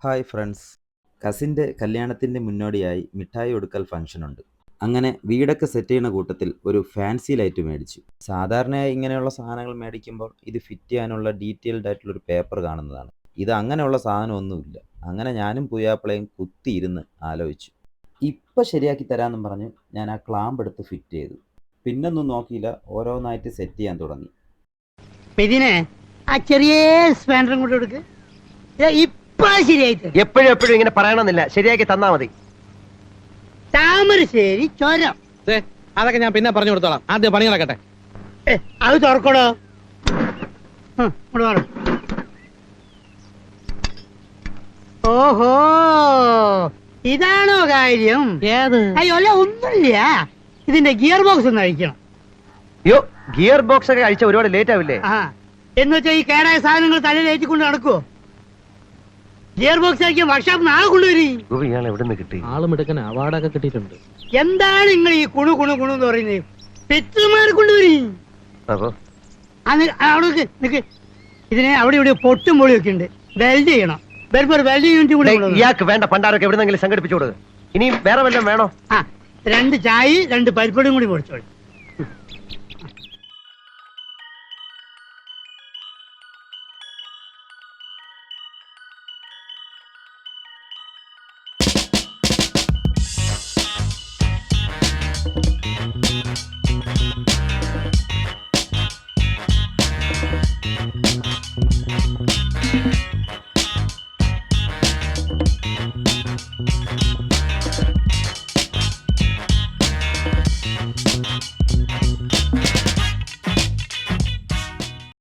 Hi friends. കസിൻ്റെ കല്യാണത്തിൻ്റെ മുന്നോടിയായി മിഠായി കൊടുക്കൽ ഫംഗ്ഷനുണ്ട്. അങ്ങനെ വീടൊക്കെ സെറ്റ് ചെയ്യുന്ന കൂട്ടത്തിൽ ഒരു ഫാൻസി ലൈറ്റ് മേടിച്ചു. സാധാരണയായി ഇങ്ങനെയുള്ള സാധനങ്ങൾ മേടിക്കുമ്പോൾ ഇത് ഫിറ്റ് ചെയ്യാനുള്ള ഡീറ്റെയിൽഡ് ആയിട്ടുള്ളൊരു പേപ്പർ കാണുന്നതാണ്. ഇത് അങ്ങനെയുള്ള സാധനമൊന്നുമില്ല. അങ്ങനെ ഞാനും പുയ്യാപ്പിളയും കുത്തിയിരുന്ന് ആലോചിച്ചു. ഇപ്പം ശരിയാക്കി തരാമെന്നും പറഞ്ഞ് ഞാൻ ആ ക്ലാമ്പ് എടുത്ത് ഫിറ്റ് ചെയ്തു. പിന്നൊന്നും നോക്കിയില്ല, ഓരോന്നായിട്ട് സെറ്റ് ചെയ്യാൻ തുടങ്ങി. ഇതിനെ ആ ചെറിയ സ്പാൻഡറും കൊണ്ട് കൊടുക്ക്. ശരിയായിട്ട് എപ്പോഴും ഇങ്ങനെ പറയണമെന്നില്ല, ശരിയാക്കി തന്നാ മതി. താമരശ്ശേരി ചുരം അതൊക്കെ ഞാൻ പിന്നെ പറഞ്ഞു കൊടുത്തോളാം. ആദ്യം പണി നടക്കട്ടെ. അത് തുറക്കണോ? ഓഹോ, ഇതാണോ കാര്യം? ഏത്? അയ്യോ അല്ല, ഒന്നുമില്ല. ഇതിന്റെ ഗിയർ ബോക്സ് ഒന്ന് അഴിക്കണം. അയ്യോ, ഗിയർ ബോക്സ് ഒക്കെ അഴിച്ച ഒരുപാട് ലേറ്റ് ആവില്ലേ? എന്ന് വെച്ചാൽ ഈ കേടായ സാധനങ്ങൾ തലയിൽ ഏറ്റിക്കൊണ്ട് നടക്കുവോ? ഗിയർ ബോക്സ് ആക്കിയ വർക്ക്ഷോപ്പ് നാളെ കൊണ്ടുവരും. ഇയാൾ എവിടെ നിന്ന് കിട്ടി? ആളും എടുക്കാൻ അവാർഡൊക്കെ കിട്ടിയിട്ടുണ്ട്. എന്താണ് നിങ്ങൾ ഈ കുണു കുണു കുണു എന്ന് പറയുന്നത്? പെറ്റുമാരെ കൊണ്ടുവരും. ഇതിനെ അവിടെ ഇവിടെ പൊട്ടും പൊളിയൊക്കെ ഉണ്ട്. വെൽഡ് ചെയ്യണം. വെൽഡിംഗ് യൂണിറ്റ് കൂടി. ഇയാൾക്ക് വേണ്ട പണ്ടാരൊക്കെ എവിടെന്നെങ്കിലും സംഘടിപ്പിച്ചു കൊടുക്കുക. ഇനി വേറെ വല്ലതും വേണോ? 2 ചായ 2 പരിപ്പടിയും കൂടി പൊടിച്ചോളൂ.